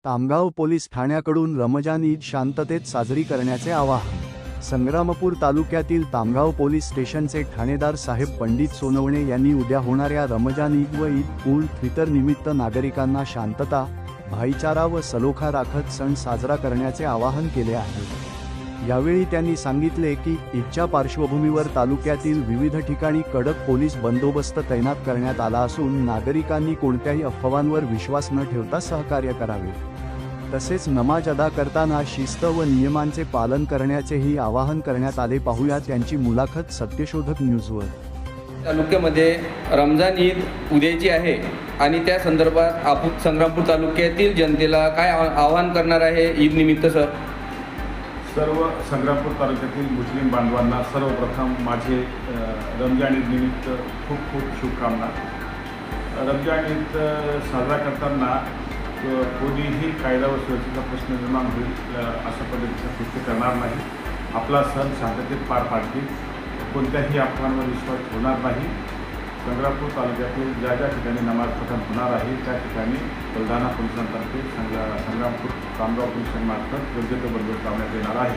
Tamgaon police ठाण्याकडून Ramzan Eid शांततेत साजरी करण्याचे आवाहन. संग्रामपूर तालुक्यातील तामगाव पोलीस स्टेशनचे ठाणेदार साहेब पंडित सोनवणे यांनी उद्या होणाऱ्या रमजान ईद व ईद उल फितर निमित्त नागरिकांना शांतता, भाईचारा व सलोखा राखत सण साजरा करण्याचे आवाहन केले आहे. यावेळी त्यांनी सांगितले की ईदच्या पार्श्वभूमीवर तालुक्यातील विविध ठिकाणी कडक पोलीस बंदोबस्त तैनात करण्यात आला असून नागरिकांनी कोणत्याही अफवांवर विश्वास न ठेवता सहकार्य करावे. तसेच नमाज अदा करताना शिस्त व नियमांचे पालन करण्याचेही आवाहन करण्यात आले. पाहूया त्यांची मुलाखत सत्यशोधक न्यूजवर. तालुक्यामध्ये रमजान ईद उद्याची आहे आणि त्या संदर्भात आपण संग्रामपूर तालुक्यातील जनतेला काय आवाहन करणार आहे ईद निमित्त सर? सर्व संग्रामपूर तालुक्यातील मुस्लिम बांधवांना सर्वप्रथम माझे रमजान ईद निमित्त खूप खूप शुभकामना. रमजान ईद साजरा करताना कोणीही कायदा व सुरक्षेचा प्रश्न निर्माण होईल अशा पद्धतीचं कृत्य करणार नाही. आपला सण शांततेत पार पाडतील. कोणत्याही अफवांवर विश्वास ठेवणार नाही. संग्रामपूर तालुक्यातील ज्या ज्या ठिकाणी नमाज पठण होणार आहे त्या ठिकाणी बुलढाणा पोलिसांतर्फे संग्रामपूर तामगाव पोलिसांमार्फत योग्य तो बंदोबस्त लावण्यात येणार आहे.